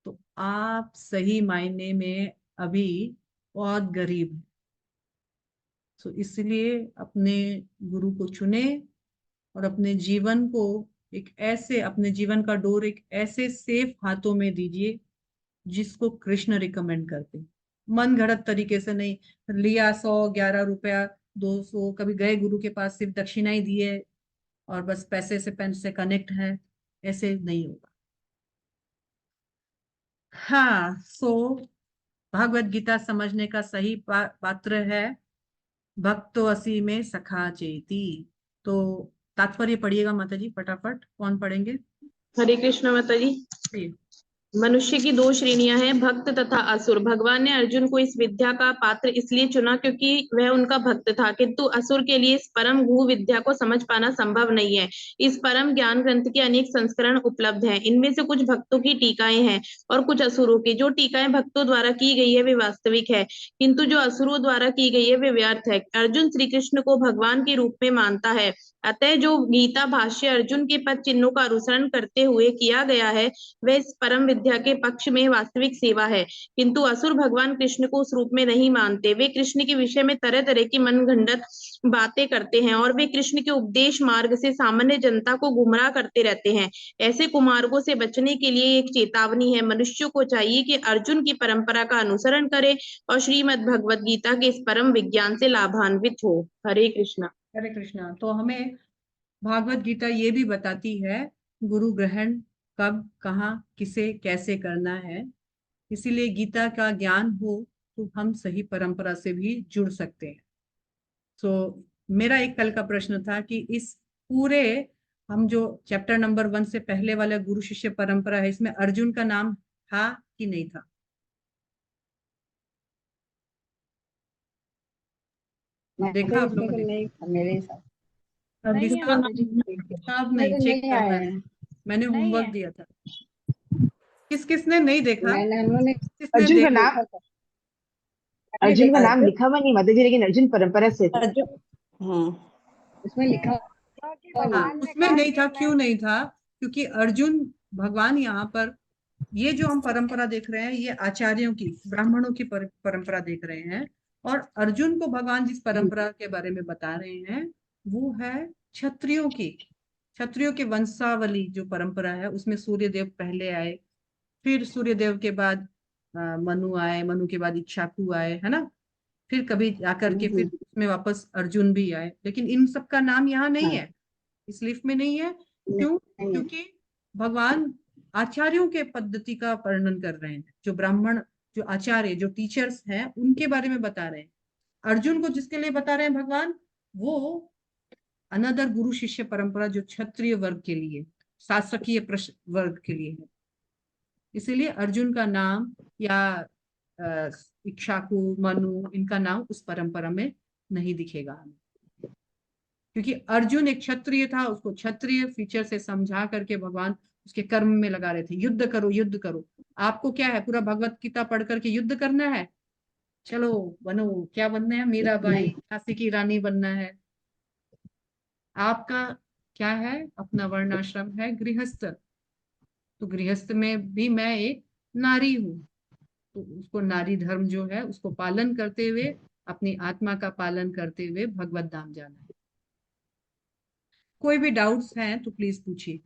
तो आप सही मायने में अभी बहुत गरीब हैं। सो इसलिए अपने गुरु को चुने और अपने जीवन को अपने जीवन का डोर एक ऐसे सेफ हाथों में दीजिए जिसको कृष्ण रिकमेंड करते हैं। मन घड़त तरीके से नहीं, लिया 100 11 रुपया 200, कभी गए गुरु के पास सिर्फ दक्षिणा ही दिए और बस पैसे से कनेक्ट है, ऐसे नहीं होगा। हाँ, भागवत गीता समझने का सही पात्र है भक्तो असी में सखा चेती। तो तात्पर्य पढ़िएगा माता जी फटाफट। कौन पढ़ेंगे? हरे कृष्ण माता जी। जी। मनुष्य की दो श्रेणियां हैं, भक्त तथा असुर। भगवान ने अर्जुन को इस विद्या का पात्र इसलिए चुना क्योंकि वह उनका भक्त था, किंतु असुर के लिए इस परम गुह विद्या को समझ पाना संभव नहीं है। इस परम ज्ञान ग्रंथ के अनेक संस्करण उपलब्ध हैं। इनमें से कुछ भक्तों की टीकाएं हैं और कुछ असुरों की। जो टीकाएं भक्तों द्वारा की गई है वे वास्तविक है, किंतु जो असुरों द्वारा की गई है वे व्यर्थ है। अर्जुन श्री कृष्ण को भगवान के रूप में मानता है, अतः जो गीता भाष्य अर्जुन के पद चिन्हों का अनुसरण करते हुए किया गया है वह इस परम विद्या के पक्ष में वास्तविक सेवा है। किंतु असुर भगवान कृष्ण को उस रूप में नहीं मानते। वे कृष्ण के विषय में तरह तरह की मनगढ़ंत बातें करते हैं और वे कृष्ण के उपदेश मार्ग से सामान्य जनता को गुमराह करते रहते हैं। ऐसे कुमार्गों से बचने के लिए एक चेतावनी है। मनुष्यों को चाहिए कि अर्जुन की परंपरा का अनुसरण करे और श्रीमद् भगवद गीता के इस परम विज्ञान से लाभान्वित हो। हरे कृष्णा। हरे कृष्णा। तो हमें भागवत गीता ये भी बताती है गुरु ग्रहण कब, कहाँ, किसे, कैसे करना है। इसीलिए गीता का ज्ञान हो तो हम सही परंपरा से भी जुड़ सकते हैं। तो मेरा एक कल का प्रश्न था कि इस पूरे हम जो चैप्टर नंबर 1 से पहले वाला गुरु शिष्य परंपरा है, इसमें अर्जुन का नाम था कि नहीं था? देखा आप लोगों ने? नहीं मेरे हिसाब अब नहीं है इसका माता जी। अब नहीं चेक नहीं करना आया है। है। मैंने नहीं होमवर्क है। दिया था। किस किसने नहीं देखा? मैंने उन्होंने किसने अर्जुन का देखा? नाम अर्जुन का नाम लिखा हुआ नहीं माता जी, लेकिन अर्जुन परंपरा से थे। उसमें लिखा क्योंकि हुआ नहीं। हाँ, भगवान ने उसमें कहा नहीं कि था। मैं क्यों नहीं था? क्योंकि अर्जुन भगवान यहाँ पर, ये जो हम परंपरा देख रहे हैं ये आचार्यों की, ब्राह्मणों की परंपरा देख रहे हैं। और अर्जुन को भगवान जिस परंपरा के बारे में बता रहे हैं वो है क्षत्रियों की, क्षत्रियों के वंशावली जो परंपरा है उसमें सूर्यदेव पहले आए, फिर सूर्यदेव के बाद मनु आए, मनु के बाद इक्ष्वाकु आए, है ना? फिर कभी आकर के फिर उसमें वापस अर्जुन भी आए, लेकिन इन सब का नाम यहाँ नहीं है, इस लिस्ट में नहीं है। क्यों? नहीं है। क्योंकि भगवान आचार्यों के पद्धति का वर्णन कर रहे हैं। जो ब्राह्मण, जो आचार्य, जो टीचर्स हैं उनके बारे में बता रहे हैं। अर्जुन को जिसके लिए बता रहे हैं भगवान, वो अनदर गुरु शिष्य परंपरा जो क्षत्रिय वर्ग के लिए, शासकीय वर्ग के लिए है। इसीलिए अर्जुन का नाम या इक्ष्वाकु, मनु, इनका नाम उस परंपरा में नहीं दिखेगा हमें। क्योंकि अर्जुन एक क्षत्रिय था, उसको क्षत्रिय फीचर से समझा करके भगवान उसके कर्म में लगा रहे थे। युद्ध करो, युद्ध करो। आपको क्या है, पूरा भगवत गीता पढ़ करके युद्ध करना है? चलो बनो, क्या बनना है? मीराबाई, झांसी की रानी बनना है? आपका क्या है? अपना वर्णाश्रम है गृहस्थ। तो गृहस्थ में भी मैं एक नारी हूँ, तो उसको नारी धर्म जो है उसको पालन करते हुए, अपनी आत्मा का पालन करते हुए भगवत धाम जाना है। कोई भी डाउट्स हैं तो प्लीज पूछिए।